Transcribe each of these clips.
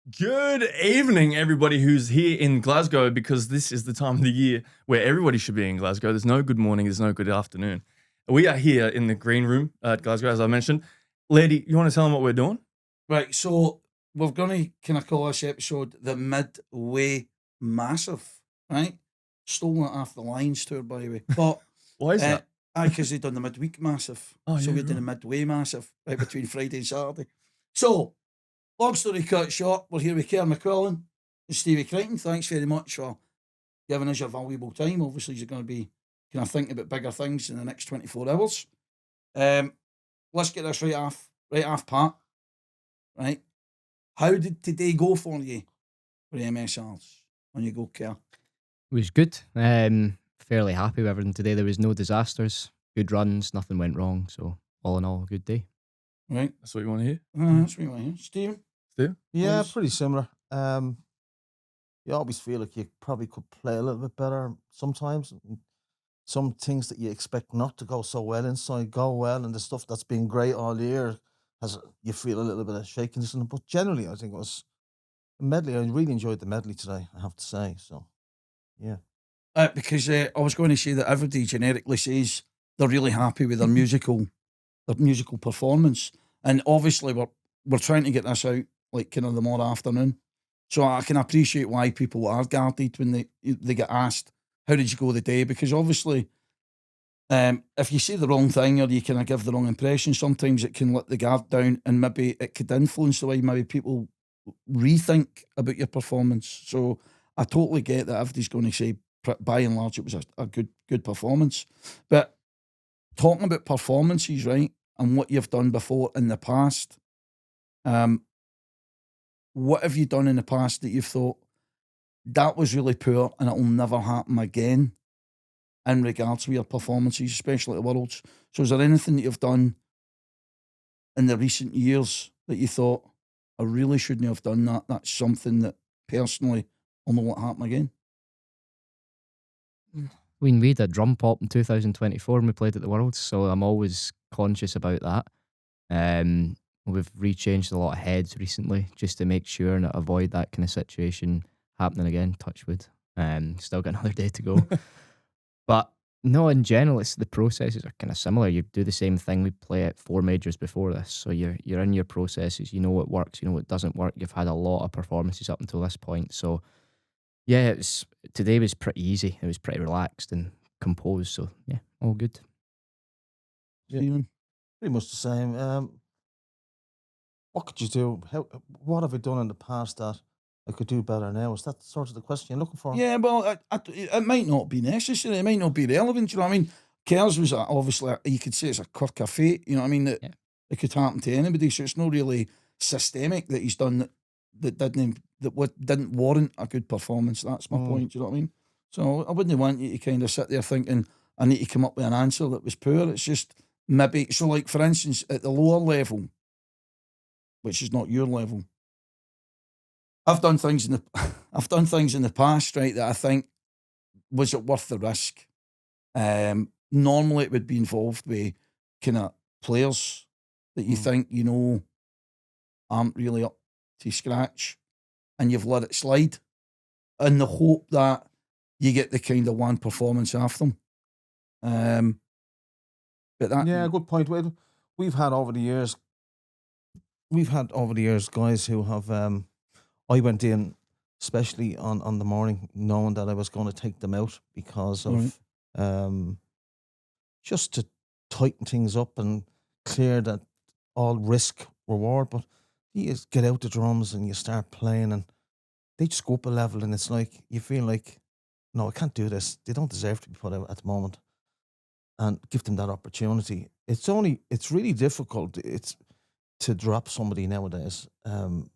Good evening, everybody who's here in Glasgow, because this is the time of the year where everybody should be in Glasgow. There's no good morning, there's no good afternoon. We are here in the green room at Glasgow, as I mentioned. Lairdy, you want to tell them what we're doing? Right, so we're going to kind of call this episode the Midway Massive, right? Stolen it off the Lions tour, by the way. But Why is that? because they've done the midweek massive. Oh, So yeah, we're doing right. the Midway Massive, right between Friday and Saturday. So, long story cut short, we're here with Kerr, Mcquillan and Stevey, Creighton. Thanks very much for giving us your valuable time. Obviously, you're going to be kind of thinking about bigger things in the next 24 hours. Let's get this right off pat, right? How did today go for you for the MSRs on you go, Kerr? It was good. Fairly happy with everything today. There was no disasters, good runs, nothing went wrong. So all in all, a good day. Right? That's what you want to hear? That's what you want to hear. Stephen? Steve? Yeah, Nice. pretty similar. You always feel like you probably could play a little bit better sometimes. Some things that you expect not to go so well inside go well, and the stuff that's been great all year you feel a little bit of shakiness in it. But generally, I think it was a medley. I really enjoyed the medley today, I have to say. So, yeah. Because I was going to say that everybody generically says they're really happy with their musical performance, and obviously we're trying to get this out like kind of the more afternoon. So I can appreciate why people are guarded when they get asked, how did you go the day? Because obviously, if you say the wrong thing or you kind of give the wrong impression, sometimes it can let the guard down and maybe it could influence the way maybe people rethink about your performance. So I totally get that everybody's going to say, by and large, it was a good performance. But talking about performances, right, and what you've done before in the past, what have you done in the past that you've thought, that was really poor and it'll never happen again in regards to your performances, especially at the Worlds? So is there anything that you've done in the recent years that you thought, I really shouldn't have done that? That's something that personally will not happen again. We made a drum pop in 2024 when we played at the Worlds, so I'm always conscious about that. We've rechanged a lot of heads recently just to make sure and avoid that kind of situation happening again. Touch wood. Still got another day to go. But no, in general, it's the processes are kind of similar. You do the same thing. We play at 4 majors before this, so you're in your processes. You know what works, you know what doesn't work. You've had a lot of performances up until this point, so yeah, today was pretty easy. It was pretty relaxed and composed, so yeah, all good. Yeah. Stephen? Pretty much the same. What could you do? What have I done in the past that I could do better now? Is that sort of the question you're looking for? Yeah, well, it might not be necessary. It might not be relevant. You know what I mean? Kerr's was obviously, you could say it's a quirk of fate. You know what I mean? That Yeah. it could happen to anybody. So it's not really systemic that he's done that didn't warrant a good performance. That's my point. Do you know what I mean? So I wouldn't want you to kind of sit there thinking I need to come up with an answer that was poor. It's just maybe so. Like for instance, at the lower level, which is not your level, I've done things in the past, right, that I think, was it worth the risk? Normally it would be involved with kind of players that you think, you know, aren't really up to scratch, and you've let it slide in the hope that you get the kind of one performance off them. But that, Yeah, good point. We've had over the years guys who have. I went in, especially on the morning, knowing that I was going to take them out because of just to tighten things up and clear that all risk reward. But you just get out the drums and you start playing, and they just go up a level, and it's like you feel like, no, I can't do this. They don't deserve to be put out at the moment, and give them that opportunity. It's really difficult. It's to drop somebody nowadays,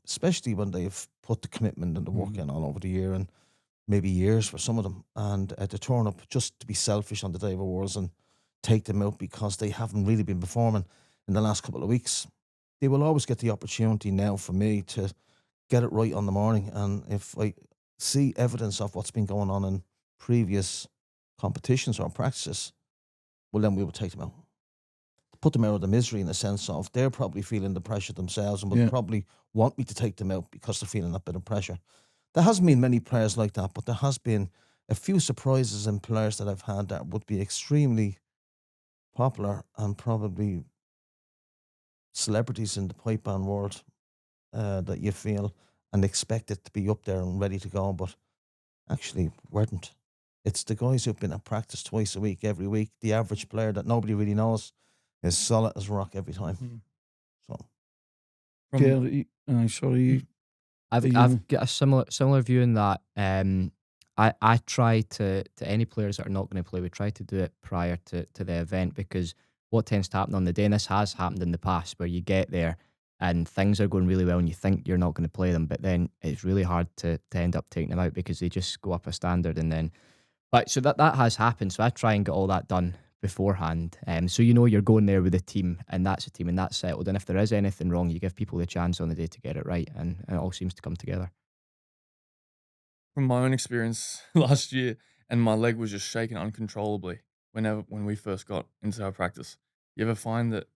especially when they've put the commitment and the work in all over the year, and maybe years for some of them, and to turn up just to be selfish on the day of awards and take them out because they haven't really been performing in the last couple of weeks. They will always get the opportunity now for me to get it right on the morning, and if I see evidence of what's been going on in previous competitions or practices, well, then we will take them out. put them out of the misery in the sense of they're probably feeling the pressure themselves and would probably want me to take them out because they're feeling that bit of pressure. There hasn't been many players like that, but there has been a few surprises in players that I've had that would be extremely popular and probably celebrities in the pipe band world that you feel and expect it to be up there and ready to go, but actually weren't. It's the guys who've been at practice twice a week, every week. The average player that nobody really knows is solid as rock every time. So, Kerr, sorry, I've got a similar view in that. I try to any players that are not going to play, we try to do it prior to the event, because what tends to happen on the day, and this has happened in the past, where you get there and things are going really well and you think you're not going to play them, but then it's really hard to end up taking them out because they just go up a standard and then. But so that has happened. So I try and get all that done beforehand. So you're going there with a team, and that's a team, and that's settled. And if there is anything wrong, you give people the chance on the day to get it right, and it all seems to come together. From my own experience last year, and my leg was just shaking uncontrollably when we first got into our practice. You ever find that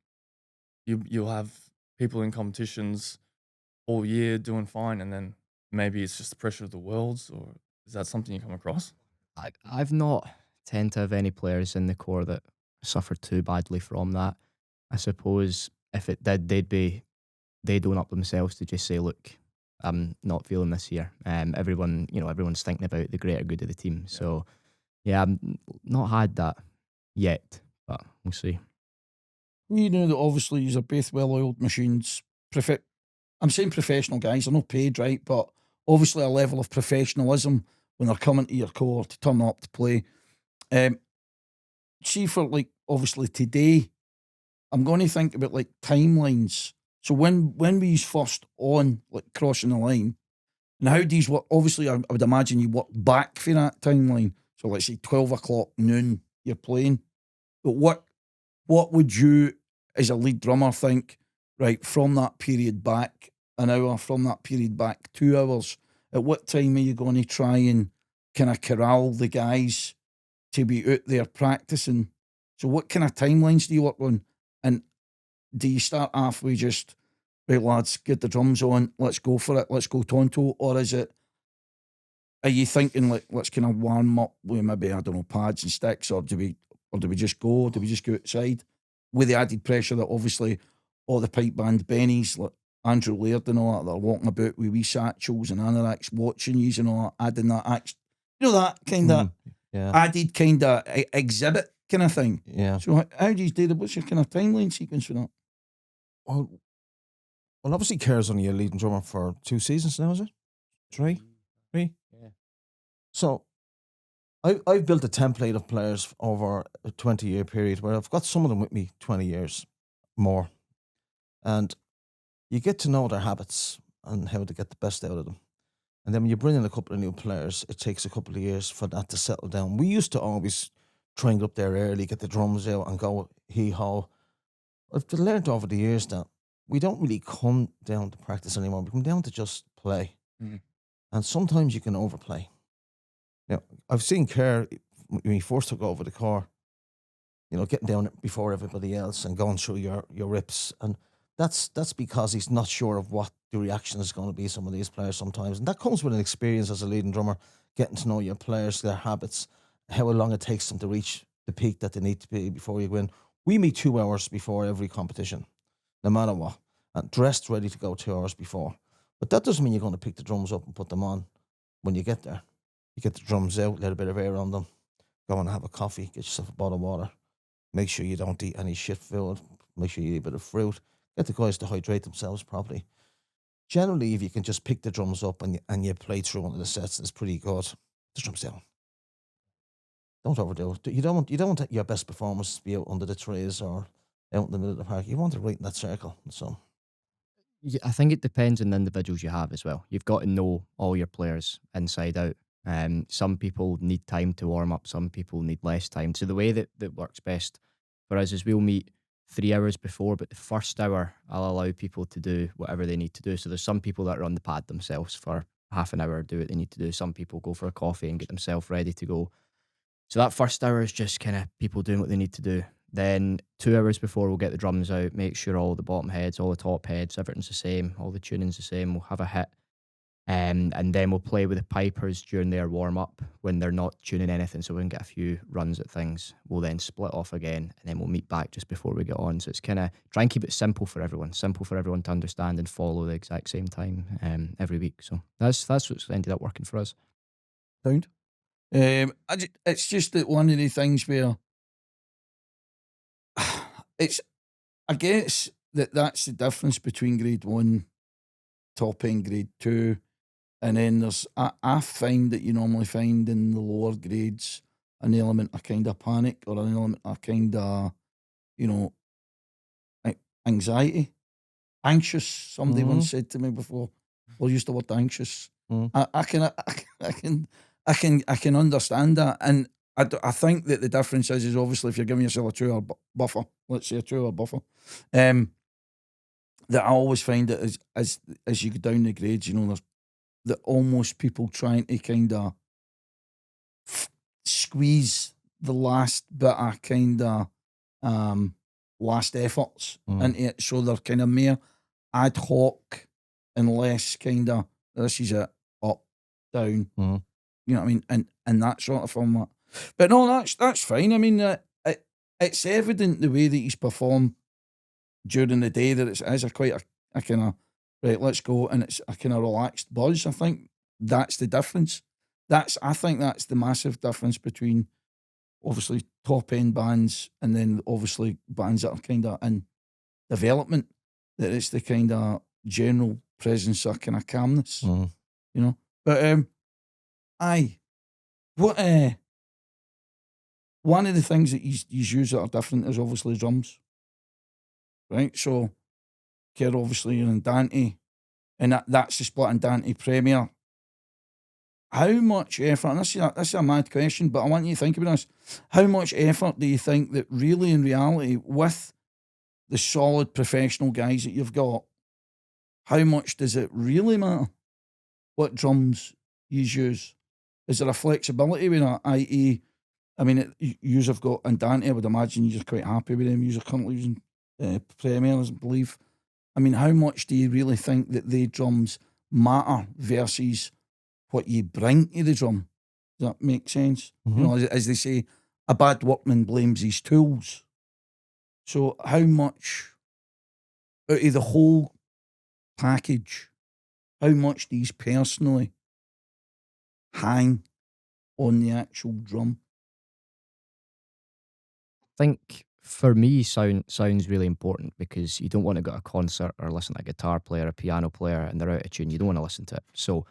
you'll have people in competitions all year doing fine, and then maybe it's just the pressure of the worlds, or is that something you come across? I've not tend to have any players in the core that suffered too badly from that. I suppose if it did, they'd own up themselves to just say, look, I'm not feeling this year. Everyone's thinking about the greater good of the team. So yeah, I've not had that yet, but we'll see. You know that obviously you're both well-oiled machines. I'm saying professional guys, they're not paid, right? But obviously a level of professionalism when they're coming to your core to turn up to play. See, for like obviously today, I'm going to think about like timelines. So when we was first on, like crossing the line, and how these work, obviously I would imagine you work back for that timeline. So let's say 12 o'clock noon, you're playing. But what would you, as a lead drummer, think, right, from that period back an hour, from that period back 2 hours, at what time are you going to try and kind of corral the guys to be out there practicing? So what kind of timelines do you work on? And do you start off with just, right, lads, get the drums on, let's go for it, let's go tonto? Or are you thinking, like, let's kind of warm up with maybe, I don't know, pads and sticks, or do we just go outside? With the added pressure that obviously all the pipe band bennies, like Andrew Lairdy and all that, they're walking about with wee satchels and anoraks watching you and all that, adding that that kind of added kind of exhibit kind of thing. Yeah. So how do you do that? What's your kind of timeline sequence for that? Well, obviously Kerr's only a leading drummer for 2 seasons now, is it? 3? Yeah. So I've built a template of players over a 20-year period where I've got some of them with me 20 years more. And you get to know their habits and how to get the best out of them. And then when you bring in a couple of new players, it takes a couple of years for that to settle down. We used to always try and get up there early, get the drums out and go hee-haw. I've learned over the years that we don't really come down to practice anymore. We come down to just play. Mhm. And sometimes you can overplay. I've seen Kerr, when he first took over the core, getting down before everybody else and going through your rips. And that's because he's not sure of what the reaction is going to be, some of these players sometimes. And that comes with an experience as a leading drummer, getting to know your players, their habits, how long it takes them to reach the peak that they need to be before you win. We meet 2 hours before every competition, no matter what, and dressed ready to go 2 hours before. But that doesn't mean you're going to pick the drums up and put them on when you get there. You get the drums out, let a bit of air on them, go and have a coffee, get yourself a bottle of water, make sure you don't eat any shit food, make sure you eat a bit of fruit, get the guys to hydrate themselves properly. Generally, if you can just pick the drums up and you play through one of the sets, it's pretty good. The drums down. Don't overdo it. You don't want your best performance to be out under the trees or out in the middle of the park. You want it right in that circle. So Yeah, I think it depends on the individuals you have as well. You've got to know all your players inside out. Some people need time to warm up. Some people need less time. So the way that works best for us is we'll meet 3 hours before, but the first hour I'll allow people to do whatever they need to do. So there's some people that are on the pad themselves for half an hour, do what they need to do. Some people go for a coffee and get themselves ready to go. So that first hour is just kind of people doing what they need to do. Then 2 hours before we'll get the drums out, make sure all the bottom heads, all the top heads, everything's the same, all the tuning's the same. We'll have a hit. And then we'll play with the pipers during their warm up when they're not tuning anything, so we can get a few runs at things. We'll then split off again, and then we'll meet back just before we get on. So it's kind of try and keep it simple for everyone to understand and follow the exact same time every week. So that's what's ended up working for us. Sound. It's just that one of the things where I guess that's the difference between grade 1, top end grade 2, and then there's I find that you normally find in the lower grades an element of kind of panic or an element of kind of, anxiety, anxious. Somebody once said to me before, or used the word anxious. I can understand that, and I think that the difference is obviously if you're giving yourself a 2 hour buffer, let's say a 2 hour buffer, that I always find that as you go down the grades, there's that almost people trying to kind of squeeze the last bit of kind of last efforts into it, so they're kind of more ad hoc and less kind of this is it, up, down, you know what I mean, and that sort of format. But no, that's fine. I mean, it's evident the way that he's performed during the day that it is quite a kind of right, let's go, and it's a kind of relaxed buzz. I think that's the difference. I think that's the massive difference between obviously top end bands and then obviously bands that are kind of in development. That it's the kind of general presence of kind of calmness, But one of the things that he's used that are different is obviously drums, right? So Kerr obviously and Dante, and that's the split in Dante Premier. How much effort, and this is a mad question, but I want you to think about this. How much effort do you think that really in reality, with the solid professional guys that you've got, how much does it really matter what drums you use? Is there a flexibility with that, i.e., I mean, yous have got, and Dante, I would imagine you're quite happy with them. Yous are currently using Premiers, I believe. I mean, how much do you really think that the drums matter versus what you bring to the drum? Does that make sense? As they say, a bad workman blames his tools. So how much out of the whole package, how much do you personally hang on the actual drum? I think for me, sound's really important because you don't want to go to a concert or listen to a guitar player, a piano player, and they're out of tune. You don't want to listen to it. So,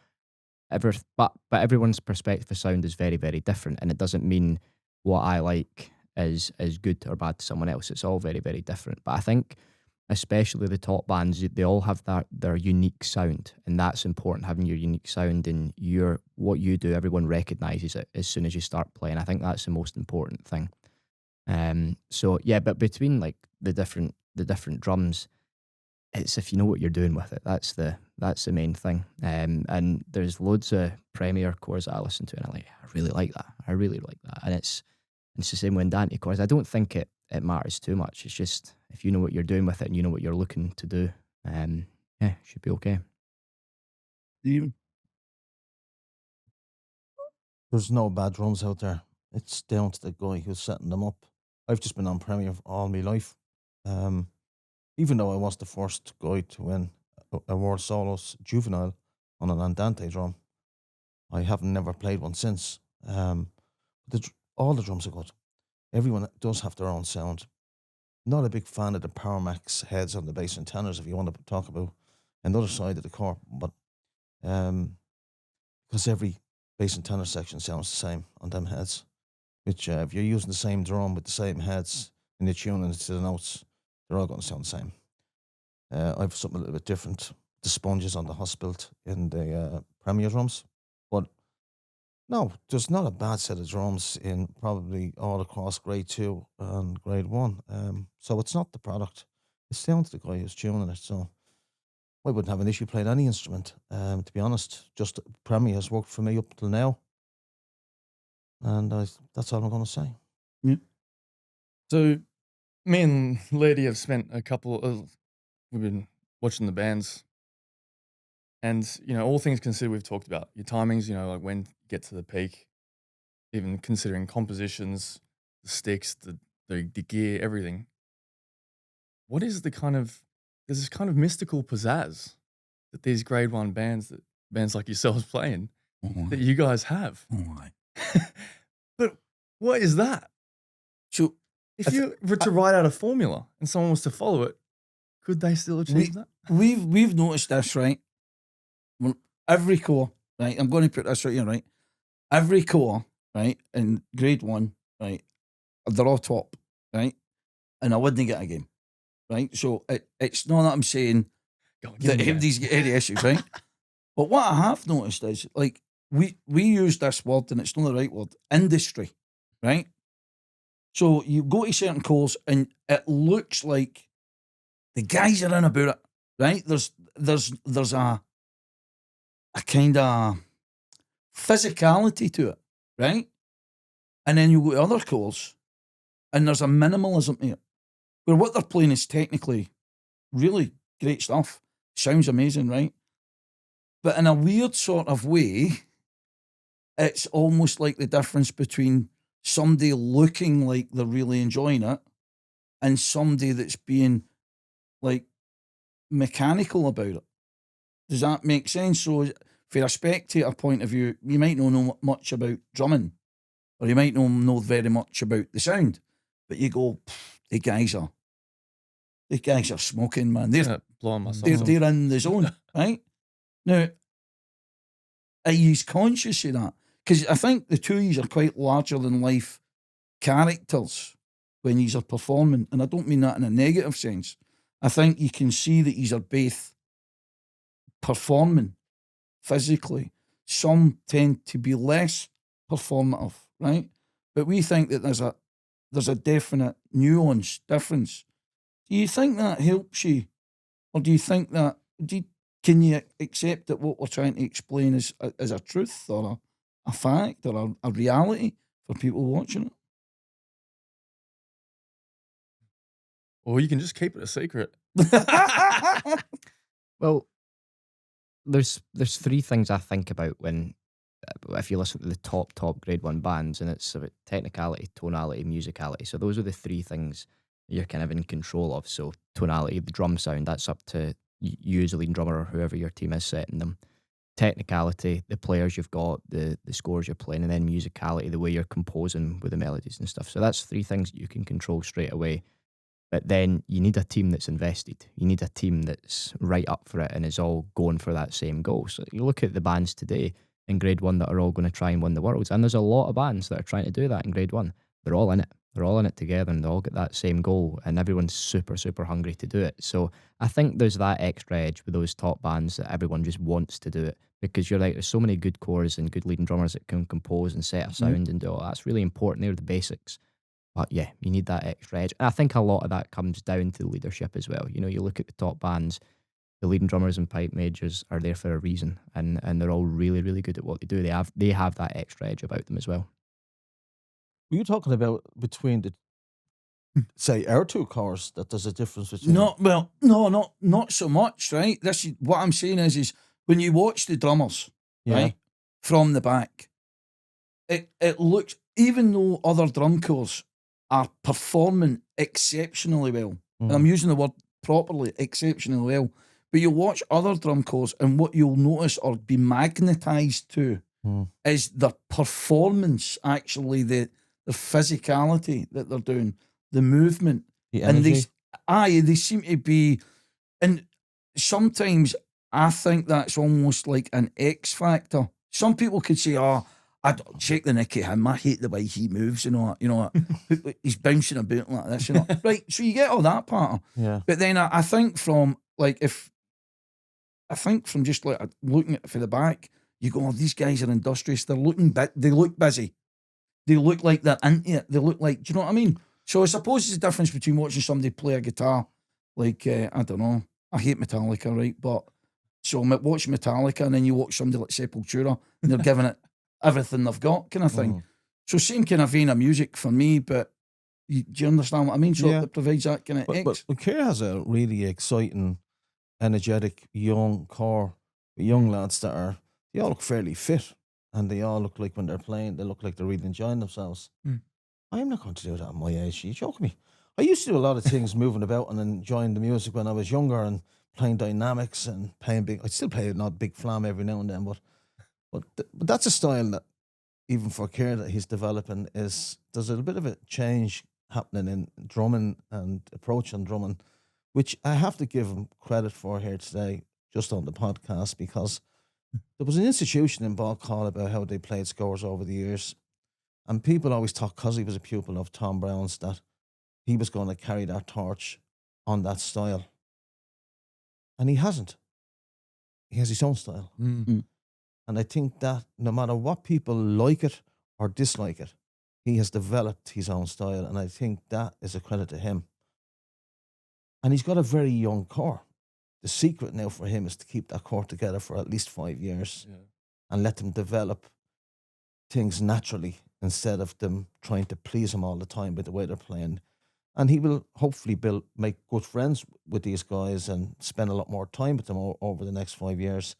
but everyone's perspective of sound is very, very different, and it doesn't mean what I like is good or bad to someone else. It's all very, very different. But I think, especially the top bands, they all have their unique sound, and that's important. Having your unique sound and what you do, everyone recognizes it as soon as you start playing. I think that's the most important thing. So yeah, but between like the different drums, it's if you know what you're doing with it. That's the main thing. And there's loads of Premier chords that I listen to, and I really like that. I really like that. And it's the same with Dante chords. I don't think it matters too much. It's just if you know what you're doing with it and you know what you're looking to do, yeah, it should be okay. Even There's no bad drums out there. It's down to the guy who's setting them up. I've just been on Premier all my life. Even though I was the first guy to win a World Solos Juvenile on an Andante drum, I have never played one since. All the drums are good. Everyone does have their own sound. Not a big fan of the Power Max heads on the bass and tenors, if you want to talk about another side of the core, but because every bass and tenor section sounds the same on them heads, which if you're using the same drum with the same heads and you're tuning it to the notes, they're all going to sound the same. I have something a little bit different. The sponges on the Husbuilt in the Premier drums. But no, there's not a bad set of drums in probably all across grade 2 and grade 1. So it's not the product. It's down to the guy who's tuning it. So I wouldn't have an issue playing any instrument, to be honest. Just Premier has worked for me up till now. And that's all I'm going to say. Yeah. So me and Lairdy have spent we've been watching the bands, and all things considered, we've talked about your timings. Like when to get to the peak, even considering compositions, the sticks, the gear, everything. What is there's this kind of mystical pizzazz that these grade 1 bands like yourselves playing that you guys have. But what is that? So if you were to write out a formula and someone was to follow it, could they still achieve that? We've noticed this, right? When every core, right? I'm going to put this right here, right? Every core, right, in grade 1, right, they're all top, right? And I wouldn't get a game, right? So it's not that I'm saying that everybody's got any issues, right? But what I have noticed is, like, we use this word, and it's not the right word, industry, right? So you go to certain cores, and it looks like the guys are in about it, right? There's a kind of physicality to it, right? And then you go to other cores, and there's a minimalism to it, where what they're playing is technically really great stuff. Sounds amazing, right? But in a weird sort of way, it's almost like the difference between somebody looking like they're really enjoying it and somebody that's being like mechanical about it. Does that make sense? So from a spectator point of view, you might not know much about drumming, or you might not know very much about the sound, but you go, the guys are smoking, man. They're blowing my socks off. They're in the zone, right? Now, are you conscious of that? Because I think the two of you are quite larger than life characters when you are performing, and I don't mean that in a negative sense. I think you can see that you are both performing physically. Some tend to be less performative, right? But we think that there's a definite nuance difference. Do you think that helps you, or do you think that can you accept that what we're trying to explain is a truth or a fact or a reality for people watching it? Or you can just keep it a secret. Well, there's 3 things I think about when, if you listen to the top grade 1 bands, and it's about technicality, tonality, musicality. So those are the 3 things you're kind of in control of. So tonality, the drum sound, that's up to you as a lead drummer or whoever your team is setting them. Technicality, the players you've got, the scores you're playing, and then musicality, the way you're composing with the melodies and stuff. So that's 3 things that you can control straight away. But then you need a team that's invested. You need a team that's right up for it and is all going for that same goal. So you look at the bands today in grade 1 that are all going to try and win the Worlds, and there's a lot of bands that are trying to do that in grade 1. They're all in it. They're all in it together, and they all get that same goal, and everyone's super, super hungry to do it. So I think there's that extra edge with those top bands that everyone just wants to do it, because you're right, there's so many good cores and good leading drummers that can compose and set a sound and do all that. That's really important. They're the basics. But yeah, you need that extra edge. And I think a lot of that comes down to leadership as well. You look at the top bands, the leading drummers and pipe majors are there for a reason, and they're all really, really good at what they do. They have that extra edge about them as well. Were you talking about between the, say, our 2 cores, that there's a difference between? No, not so much, right? This is what I'm saying is when you watch the drummers, right, from the back, it looks, even though other drum corps are performing exceptionally well, and I'm using the word properly, exceptionally well, but you watch other drum corps, and what you'll notice or be magnetised to is the performance, actually, the physicality that they're doing, the movement, the energy. And they seem to be, and sometimes I think that's almost like an X factor. Some people could say, I don't check the neck at him. I hate the way he moves and all that. He's bouncing about like this, Right, so you get all that part. Yeah. But then I think from just like looking at it for the back, you go, these guys are industrious. They look busy. They look like they're into it. They look like, do you know what I mean? So I suppose there's a difference between watching somebody play a guitar, like, I don't know, I hate Metallica, right? But so watch Metallica, and then you watch somebody like Sepultura, and they're giving it everything they've got, kind of thing. So same kind of vein of music for me, but Do you understand what I mean? So Yeah. it provides that kind of But Kerr has a really exciting, energetic young core, young lads they all look fairly fit, and they all look like when they're playing, they look like they're really enjoying themselves. I'm not going to do that at my age. You joking me? I used to do a lot of things, moving about and enjoying the music when I was younger, and playing dynamics and playing big. I still play not big flam every now and then, but that's a style that even for Kerr that he's developing there's a bit of a change happening in drumming and approach on drumming, which I have to give him credit for here today, just on the podcast, because there was an institution in Balcall about how they played scores over the years, and people always thought, because he was a pupil of Tom Brown's, that he was going to carry that torch on that style, and he hasn't. He has his own style. And I think that no matter what people like it or dislike it, he has developed his own style, and I think that is a credit to him. And he's got a very young core. The secret now for him is to keep that core together for at least 5 years and let them develop things naturally instead of them trying to please him all the time by the way they're playing. And he will hopefully make good friends with these guys and spend a lot more time with them over the next 5 years.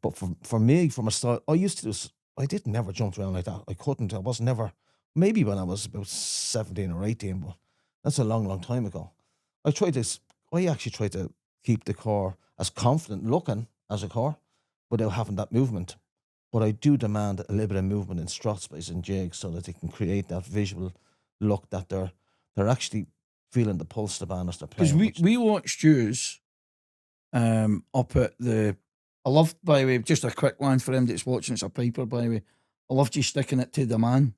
But for me, from a style, I did never jump around like that. I couldn't. I was never, maybe when I was about 17 or 18, but that's a long, long time ago. I actually tried to keep the core as confident looking as a core without having that movement. But I do demand a little bit of movement in strut space and jigs so that they can create that visual look that they're actually feeling the pulse of the band as they're playing. Because we watched yous up at the... I loved, by the way, just a quick one for him that's watching, it's a piper, by the way. I loved you sticking it to the man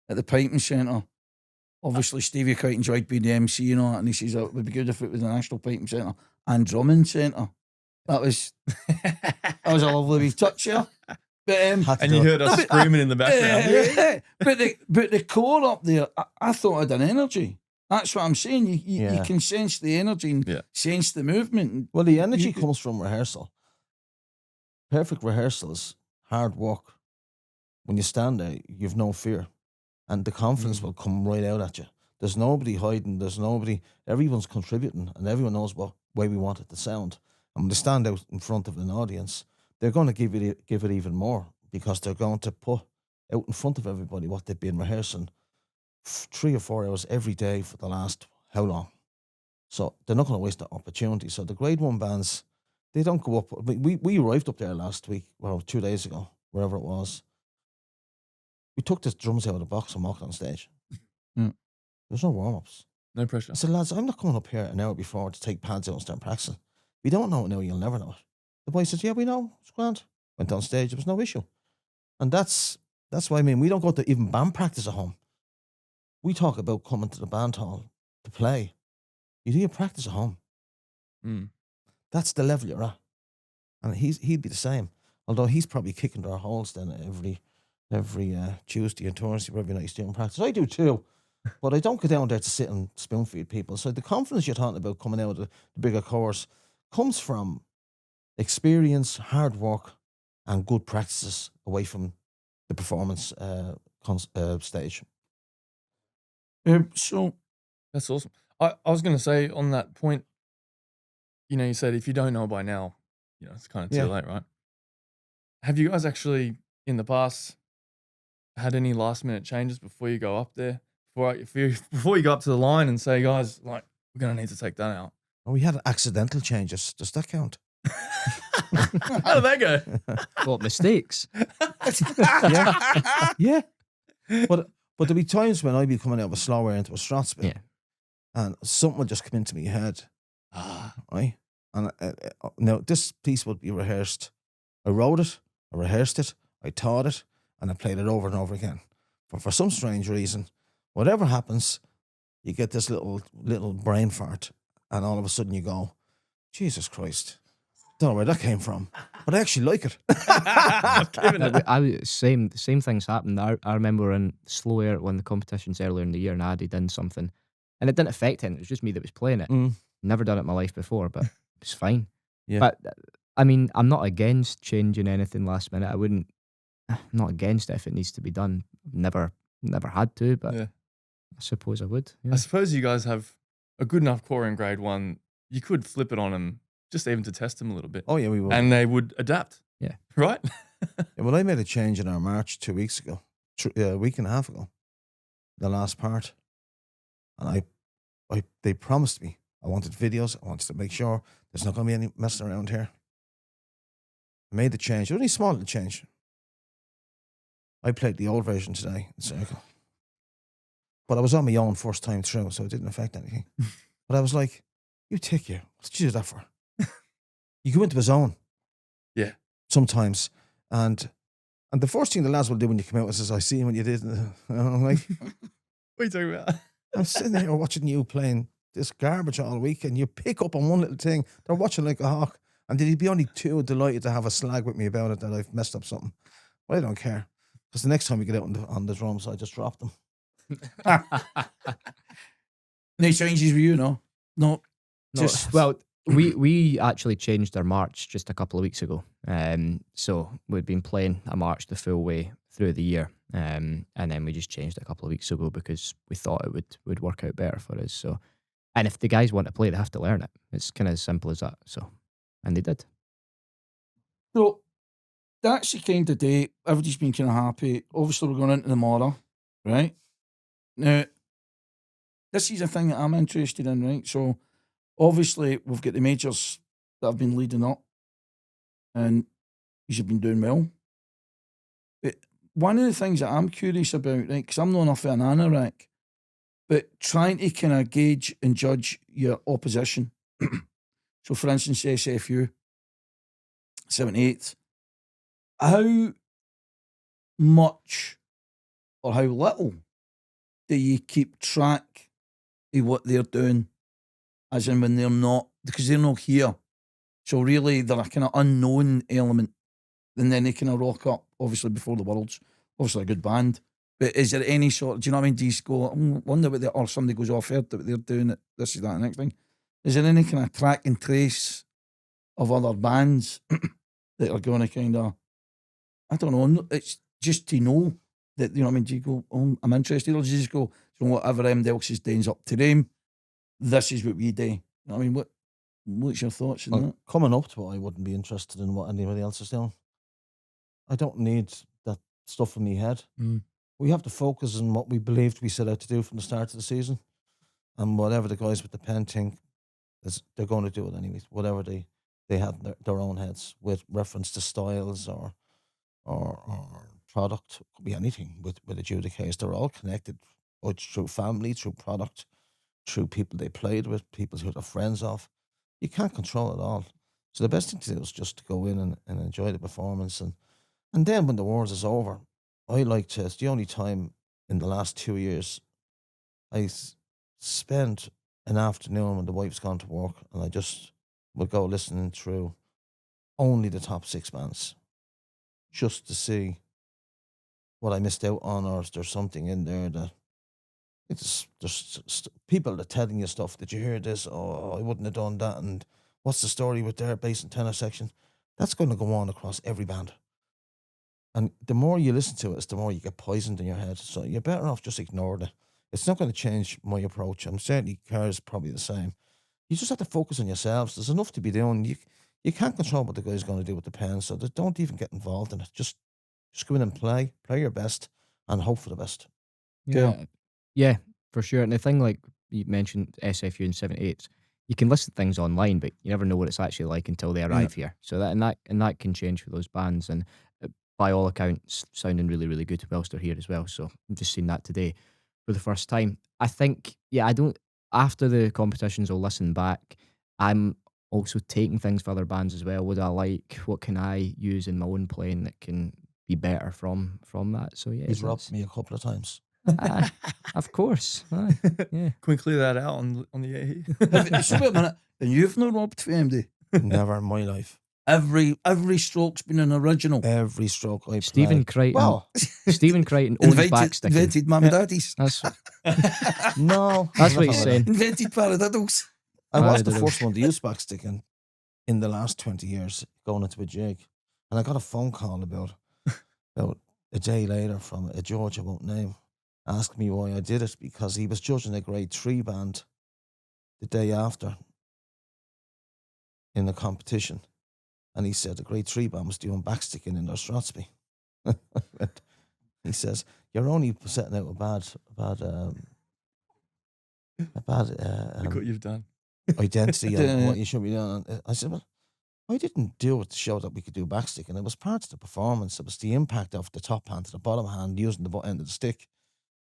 at the piping centre. Obviously, Stevey quite enjoyed being the MC and all that, and he says it would be good if it was the National Piping Centre and Drumming Centre. That was a lovely wee touch there. But, and you heard us screaming in the background. But the core up there, I thought it had an energy. That's what I'm saying. You can sense the energy and sense the movement. Well, the energy comes from rehearsal. Perfect rehearsals, hard work. When you stand there, you've no fear. And the confidence will come right out at you. There's nobody hiding. Everyone's contributing, and everyone knows what way we want it to sound. And when they stand out in front of an audience, they're going to give it even more, because they're going to put out in front of everybody what they've been rehearsing 3 or 4 hours every day for the last how long. So they're not going to waste that opportunity. So the grade 1 bands, they don't go up. We arrived up there last week, 2 days ago, wherever it was. We took the drums out of the box and walked on stage. There's no warm-ups. No pressure. I said, lads, I'm not coming up here an hour before to take pads out and start practicing. If you don't know it now, you'll never know it. The boy says, yeah, we know. It's grand. Went on stage. There was no issue. And that's what I mean. We don't go to even band practice at home. We talk about coming to the band hall to play. You do your practice at home. That's the level you're at. And he'd be the same. Although he's probably kicking their holes then every Tuesday and Thursday, every night he's doing practice. I do too. But I don't go down there to sit and spoon feed people. So the confidence you're talking about coming out of the bigger course comes from experience, hard work, and good practices away from the performance stage. So that's awesome. I was going to say on that point, you said if you don't know by now, it's kind of too late, right? Have you guys actually in the past had any last minute changes before you go up there? Before you go up to the line and say, guys, like, we're going to need to take that out. Oh, we had accidental changes. Does that count? How did that go? What, mistakes? Yeah. But there'll be times when I'd be coming out of a slower into a strut spin, and something would just come into my head, right? And now this piece would be rehearsed. I wrote it, I rehearsed it, I taught it, and I played it over and over again. But for some strange reason, whatever happens, you get this little brain fart, and all of a sudden you go, Jesus Christ, don't know where that came from, but I actually like it. Same things happened. I remember in Slow Air when the competitions earlier in the year, and Addy did something, and it didn't affect him. It was just me that was playing it. Never done it in my life before, but it was fine. Yeah. But I mean, I'm not against changing anything last minute. I'm not against it if it needs to be done. Never had to, but I suppose I would. I Yeah. suppose you guys have a good enough core in grade 1. You could flip it on them just even to test them a little bit. Oh yeah, we will. And they would adapt. Yeah. Right? Yeah, well, I made a change in our march 2 weeks ago, a week and a half ago, the last part, and they promised me. I wanted videos. I wanted to make sure there's not going to be any messing around here. I made the change. It was only small the change. I played the old version today in circle, but I was on my own first time through, so it didn't affect anything. But I was like, "You take you. What did you do that for?" You go into a zone. Yeah. Sometimes, and the first thing the lads will do when you come out is, "I see what you did." And I'm like, What are you talking about? I'm sitting here watching you playing this garbage all week, and you pick up on one little thing. They're watching like a hawk, and they'd be only too delighted to have a slag with me about it that I've messed up something. But I don't care, because the next time we get out on the drums, I just drop them. Any changes with you, no? No. No, Just well, we actually changed our march just a couple of weeks ago. So we'd been playing a march the full way through the year, and then we just changed it a couple of weeks ago because we thought it would work out better for us. So, and if the guys want to play, they have to learn it. It's kind of as simple as that. So, and they did. So that's the kind of day everybody's been kind of happy. Obviously, we're going into tomorrow, right? Now, this is a thing that I'm interested in, right? So, obviously, we've got the majors that have been leading up, and you've been doing well. But one of the things that I'm curious about, right, because I'm not enough of an anorak, but trying to kind of gauge and judge your opposition. So, for instance, SFU, 78th, how much or how little do you keep track of what they're doing, as in when they're not, because they're not here. So really they're a kind of unknown element, and then they kind of rock up, obviously, before the Worlds. Obviously a good band. But is there any sort, do you know what I mean? Do you go, wonder what they, or somebody goes off here, what they're doing, this is that, the next thing. Is there any kind of track and trace of other bands that are going to kind of, I don't know, it's just to know that, you know what I mean? Do you go, I'm interested, or do you just go, so whatever everybody else is doing is up to them, this is what we do? You know what I mean? What's your thoughts on that? Coming up to it, I wouldn't be interested in what anybody else is doing. I don't need that stuff in my head. We have to focus on what we believed we set out to do from the start of the season, and whatever the guys with the pen think is, they're going to do it anyways. Whatever they have in their own heads with reference to styles or product, could be anything with adjudicators. They're all connected, both through family, through product, through people they played with, people who they're friends of. You can't control it all. So the best thing to do is just to go in and enjoy the performance. And then when the Worlds is over, I like to, it's the only time in the last 2 years I spend an afternoon when the wife's gone to work, and I just would go listening through only the top 6 bands, just to see what I missed out on, or is there something in there that there's people that are telling you stuff. Did you hear this? Oh, I wouldn't have done that. And what's the story with their bass and tenor section? That's going to go on across every band. And the more you listen to it, the more you get poisoned in your head. So you're better off just ignoring it. It's not going to change my approach. And certainly Kerr's probably the same. You just have to focus on yourselves. There's enough to be doing. You can't control what the guy's going to do with the pen, so don't even get involved in it. Just go in and play your best, and hope for the best. Yeah, for sure. And the thing, like you mentioned, SFU and 78s, you can listen to things online, but you never know what it's actually like until they arrive here. So that can change for those bands. And by all accounts, sounding really, really good whilst they're here as well. So I've just seen that today for the first time. I think, after the competitions, I'll listen back. I'm also taking things for other bands as well. What can I use in my own playing that can be better from that? So yeah, He's robbed me a couple of times. Of course. Yeah. Can we clear that out on the air here? Wait a minute, and you've not robbed for MD? Never in my life. Every stroke's been an original. Every stroke I Stephen play. Creighton. Well, Stephen Creighton owns backsticking. Invented mum and daddies. That's no. what he's saying. Invented parradiddles. I was the Parradiddles. first one to use backsticking in the last 20 years, going into a jig. And I got a phone call about a day later from a George I won't name. asked me why I did it, because he was judging a grade 3 band the day after in the competition. And he said the grade 3 band was doing backsticking in their Strathspey. He says, you're only setting out a bad Look what you've done. identity of Yeah. what you should be doing. I said, well, I didn't do it to show that we could do backsticking. It was part of the performance. It was the impact of the top hand to the bottom hand using the butt end of the stick.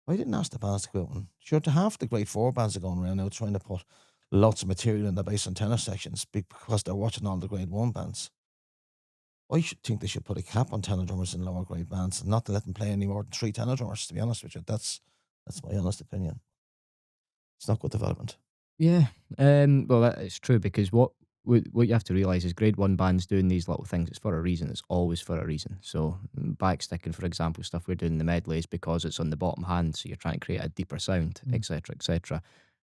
I didn't ask the bands to go out and sure, to half the grade 4 bands are going around now trying to put lots of material in the bass and tenor sections because they're watching all the grade 1 bands. I should think they should put a cap on tenor drummers in lower grade bands and not to let them play any more than 3 tenor drummers, to be honest with you. That's my honest opinion. It's not good development. Yeah, well, that is true, because what you have to realise is grade 1 bands doing these little things, it's for a reason. It's always for a reason. So backsticking, for example, stuff we're doing in the medleys because it's on the bottom hand, so you're trying to create a deeper sound, etc., etc.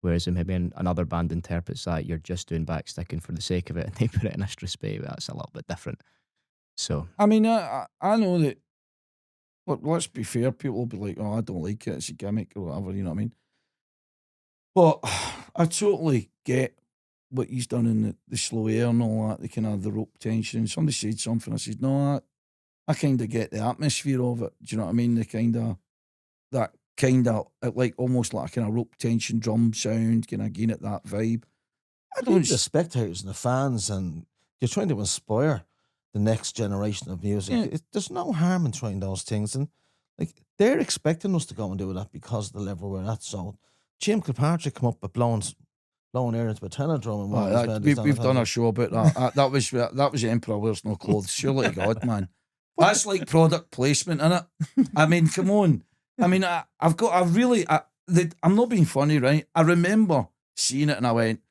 Whereas maybe another band interprets that you're just doing backsticking for the sake of it, and they put it in a Strathspey. That's a little bit different. So I mean, I know that. Look, let's be fair. People will be like, "Oh, I don't like it. It's a gimmick or whatever." You know what I mean? But I totally get what he's done in the slow air and all that. The kind of the rope tension. Somebody said something. I said, "No, I kind of get the atmosphere of it." Do you know what I mean? The kind of that kind of like almost like a kind of rope tension drum sound. Kind of getting it that vibe. I I think don't. the spectators and the fans, and you're trying to inspire the next generation of music. Yeah. There's no harm in trying those things, and like they're expecting us to go and do that because of the level we're at. So Jim Kilpatrick come up with blowing air into a tenor drum and one of his melodies We've down done the a show about that. That was the Emperor Wears No Clothes. Surely to God, man. That's like product placement, innit? I mean, come on. I mean, I'm not being funny, right? I remember seeing it and I went,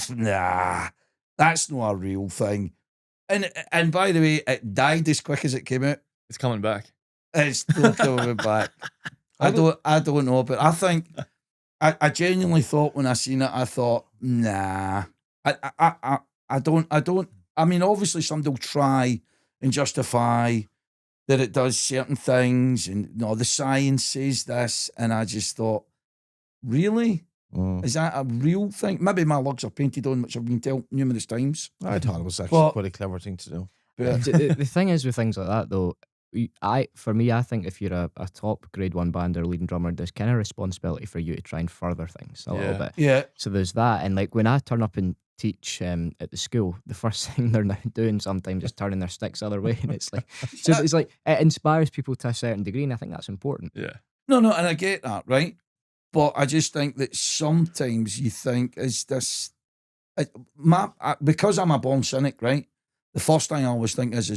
nah, that's not a real thing. And by the way, it died as quick as it came out. It's coming back. It's still coming back. I don't know, but I think I genuinely thought when I seen it, I thought, nah. I don't. I mean, obviously somebody will try and justify that it does certain things, and no, the science says this, and I just thought, really? Is that a real thing? Maybe my lugs are painted on, which I've been told numerous times. I thought it was actually But- quite a clever thing to do. But the thing is with things like that, though, for me, I think if you're a top grade 1 band or leading drummer, there's kind of responsibility for you to try and further things a little bit. yeah, So there's that, and like when I turn up and teach at the school, the first thing they're now doing sometimes is turning their sticks the other way, and it's like, so it's like it inspires people to a certain degree, and I think that's important. Yeah. no, and I get that, right? But I just think that sometimes you think, is this because I'm a born cynic, right? The first thing I always think is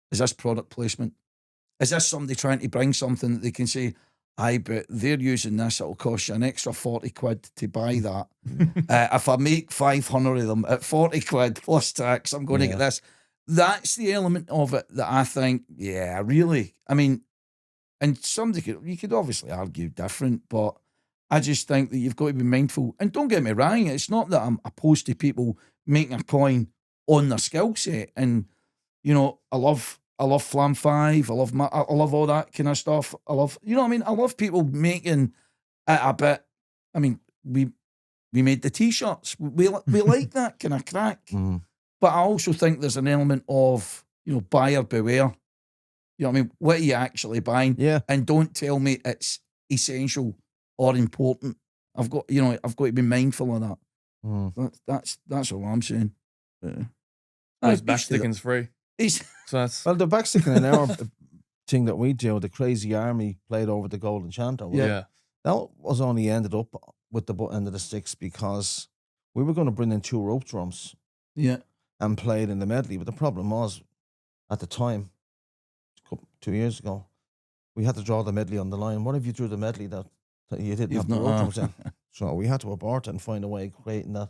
this product placement? Is this somebody trying to bring something that they can say, but they're using this, it'll cost you an extra 40 quid to buy that. If I make 500 of them at 40 quid plus tax, I'm going to get this. That's the element of it that I think, yeah, really. I mean, and you could obviously argue different, but I just think that you've got to be mindful. And don't get me wrong, it's not that I'm opposed to people making a coin on their skill set. And, you know, I love Flam 5, I love all that kind of stuff. I love, you know what I mean? I love people making it a bit. I mean, we made the t-shirts. We like that kind of crack. But I also think there's an element of, you know, buyer beware. You know what I mean? What are you actually buying? Yeah. And don't tell me it's essential or important. I've got to be mindful of that. That's all I'm saying. Those backsticking's free. It's So that's Well, the backsticking in our thing that we do, the Crazy Army played over the Golden Chanter. yeah. That was only ended up with the butt end of the sticks because we were going to bring in 2 rope drums yeah. and play it in the medley. But the problem was, at the time, 2 years ago, we had to draw the medley on the line. What if you drew the medley that you didn't You've have the not- rope drums in? So we had to abort it and find a way of creating that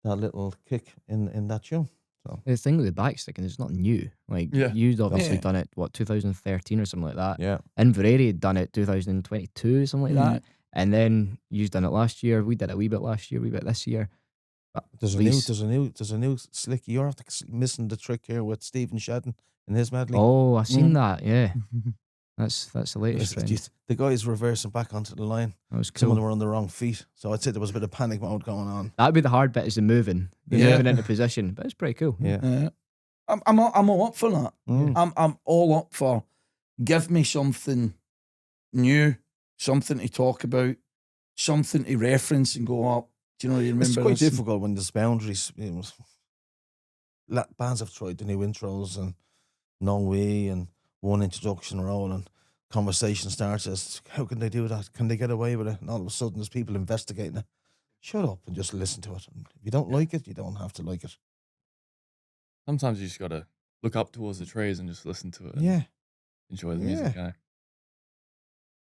little kick in that tune. So The thing with the backsticking is it's not new. Like, Yeah. you'd obviously Yeah. done it, 2013 or something like that. yeah, Inverary had done it 2022, something like Yeah. that. And then you've done it last year. We did it a wee bit last year, a wee bit this year. But there's please. a new slick. You're missing the trick here with Stephen Shedden in his medley. Oh, I've seen that, yeah. That's the latest trend. The guys reversing back onto the line. That was Some of cool. them were on the wrong feet. So I'd say there was a bit of panic mode going on. That'd be the hard bit, is the moving into position. But it's pretty cool. Yeah. I'm all up for that. Mm. I'm all up for give me something new, something to talk about, something to reference and go up. Do you know? You remember It's quite this? difficult when there's boundaries. Bands have tried the new intros and no way and one introduction role and conversation starts as how can they do that? Can they get away with it? And all of a sudden there's people investigating it. Shut up and just listen to it. And if you don't like it, you don't have to like it. Sometimes you just gotta look up towards the trees and just listen to it. And Yeah. enjoy the music. Eh?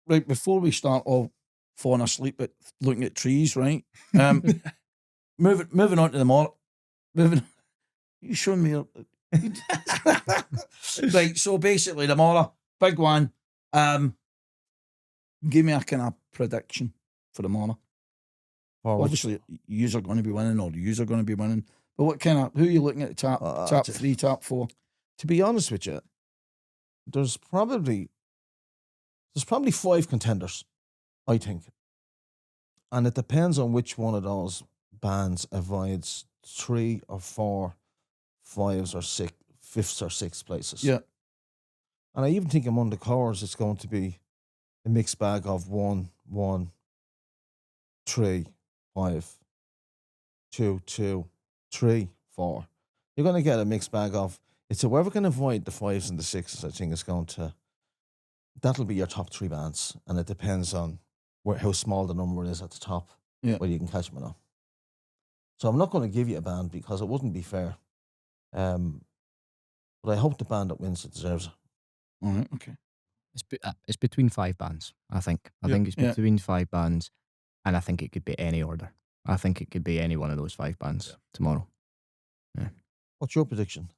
Right, before we start all falling asleep at looking at trees, right? Moving on to the more. You showing me your right, so basically the Mora, big one. Give me a kind of prediction for the Mora. Obviously, yous are going to be winning, or yous are going to be winning. But what kind of who are you looking at? Top 3, top 4. To be honest with you, there's probably 5 contenders, I think, and it depends on which one of those bands avoids 3 or 4, 5s or 6, 5th or 6th places. Yeah, and I even think among the cores, it's going to be a mixed bag of 1, 1, 3, 5, 2, 2, 3, 4. You're going to get a mixed bag of. It's whoever can avoid the 5s and the 6s. I think is going to. That'll be your top 3 bands, and it depends on how small the number is at the top. Yeah. Whether you can catch them or not. So I'm not going to give you a band because it wouldn't be fair. But I hope the band that wins it deserves it. all right, okay. It's between 5 bands, I think. I think it's between 5 bands, and I think it could be any order. I think it could be any one of those 5 bands tomorrow. Yeah. What's your prediction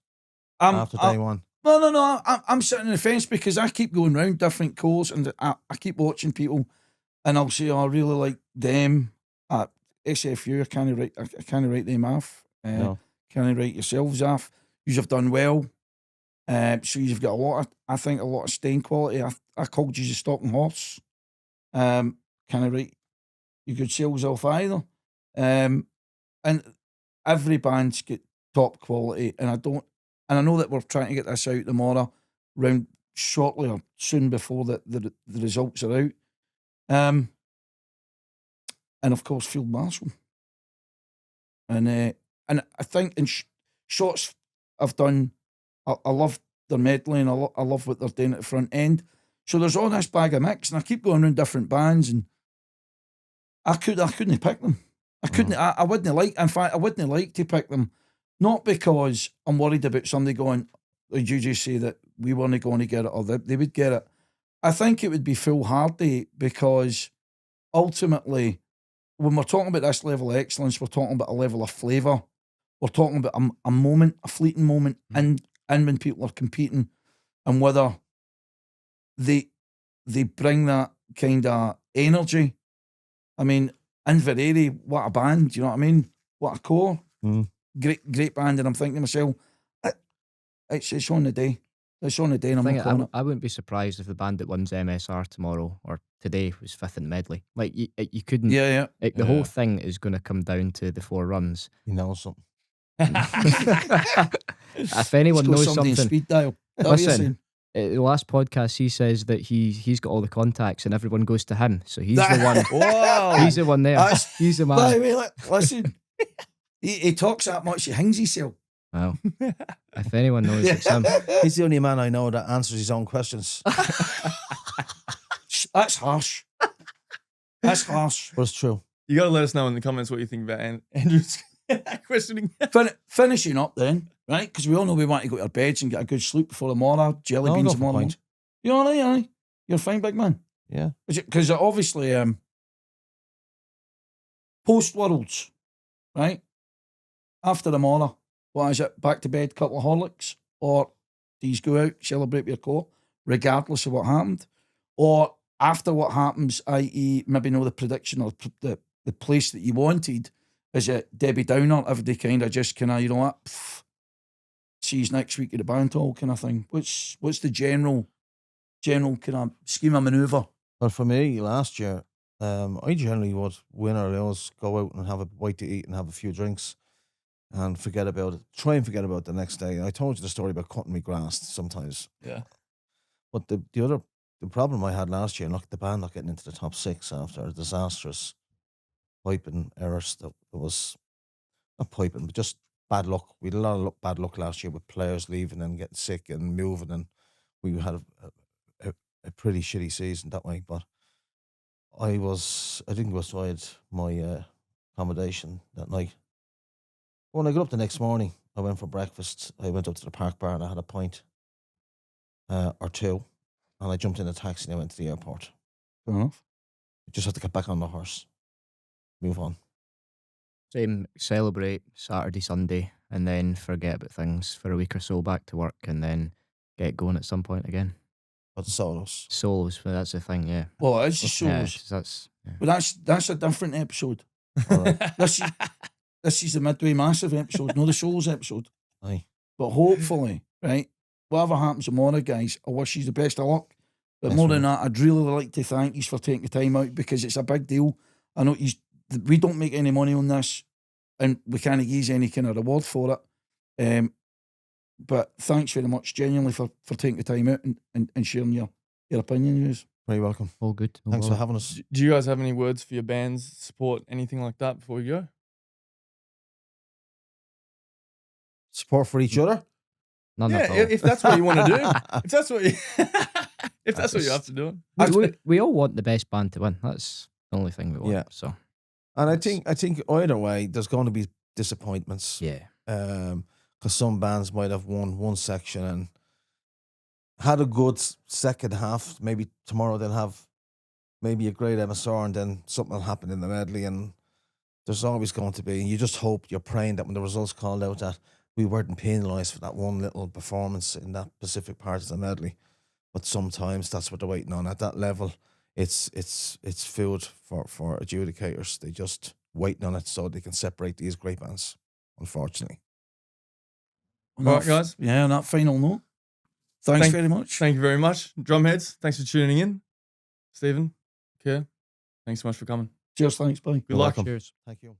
after day one? No. I'm sitting on the fence because I keep going round different calls and I keep watching people, and I'll say, I really like them. SFU, I can't write them off. No. Can I write yourselves off? You have done well. So you've got a lot of staying quality. I called you a stalking horse. Can I write your good selves off either? And every band's got top quality, and I know that we're trying to get this out tomorrow, round shortly or soon before the results are out. And of course, Field Marshal. And I think in shots I've done, I love their medley, and I love what they're doing at the front end. So there's all this bag of mix, and I keep going around different bands, and I couldn't pick them. I wouldn't like. In fact, I wouldn't like to pick them, not because I'm worried about somebody going. Did you just say that we weren't going to get it, or they would get it? I think it would be foolhardy because ultimately, when we're talking about this level of excellence, we're talking about a level of flavour. We're talking about a moment, a fleeting moment, and when people are competing, and whether they bring that kind of energy. I mean, Inveraray, what a band, do you know what I mean? What a core. Great band, and I'm thinking to myself, it's on the day. It's on the day, and I'm not calling it. I wouldn't be surprised if the band that wins MSR tomorrow or today was 5th in the medley. Like, you couldn't... Yeah. The whole thing is going to come down to the 4 runs. You know something. If anyone knows something... Speed dial. Listen, the last podcast, he says that he's got all the contacts and everyone goes to him. So he's the one. Whoa. He's the one there. He's the man. By the way, listen, he talks that much, he hangs himself. Well, if anyone knows, it's him. He's the only man I know that answers his own questions. That's harsh. That's harsh. But it's true. You got to let us know in the comments what you think about Andrew's questioning. Finishing up then, right? Because we all know we want to go to our beds and get a good sleep before tomorrow. Jelly beans tomorrow. You all right, aye? You're fine, big man? Yeah. Because obviously, post-Worlds, right? After tomorrow, what is it? Back to bed, couple of Horlicks? Or do you go out, celebrate your core, regardless of what happened? Or after what happens, i.e. maybe know the prediction or the place that you wanted, is it Debbie Downer, everybody kind of just kind of, you know what, see you next week at the band hall kind of thing? What's the general general kind of scheme of manoeuvre? Well, for me, last year, I generally would win or lose, go out and have a bite to eat and have a few drinks and forget about it. Try and forget about it the next day. I told you the story about cutting me grass sometimes. Yeah. But the problem I had last year, the band not getting into the top 6 after a disastrous piping errors. That was not piping, but just bad luck. We had a lot of bad luck last year with players leaving and getting sick and moving, and we had a pretty shitty season that way. But I didn't go outside my accommodation that night. When I got up the next morning, I went for breakfast. I went up to the park bar and I had a pint or two, and I jumped in a taxi and I went to the airport. Fair enough. Just had to get back on the horse, move on. Same, celebrate Saturday, Sunday, and then forget about things for a week or so, back to work, and then get going at some point again. But solos. Solos, well, that's the thing, yeah. Well, it's the Yeah, solos. that's But that's a different episode. All right. This is the Midway Massive episode, not the solos episode. Aye. But hopefully, right, whatever happens tomorrow, guys, I wish you the best of luck. But Thanks, more man. than that, I'd really like to thank you for taking the time out, because it's a big deal. I know we don't make any money on this, and we can't use any kind of reward for it. But thanks very much, genuinely, for taking the time out and sharing your opinion views. Very welcome. all good. no Thanks for bother. having us. Do you guys have any words for your bands, support, anything like that before we go? Support for each other. None at all. if that's what you want to do. If that's what you, if that's what you have to do. We all want the best band to win. That's the only thing we want. Yeah. So And I think either way, there's going to be disappointments. yeah, Because some bands might have won one section and had a good second half. Maybe tomorrow they'll have maybe a great MSR, and then something will happen in the medley. And there's always going to be. You just hope, you're praying that when the results called out, that we weren't penalised for that one little performance in that specific part of the medley. But sometimes that's what they're waiting on. At that level, it's food for adjudicators. They just waiting on it so they can separate these great bands, unfortunately. On All that right, guys. Yeah, on that final note, thanks very much. Thank you very much. Drumheads, thanks for tuning in. Stephen, Kerr, thanks so much for coming. Cheers, thanks, bye. Good You're luck. welcome. cheers. Thank you.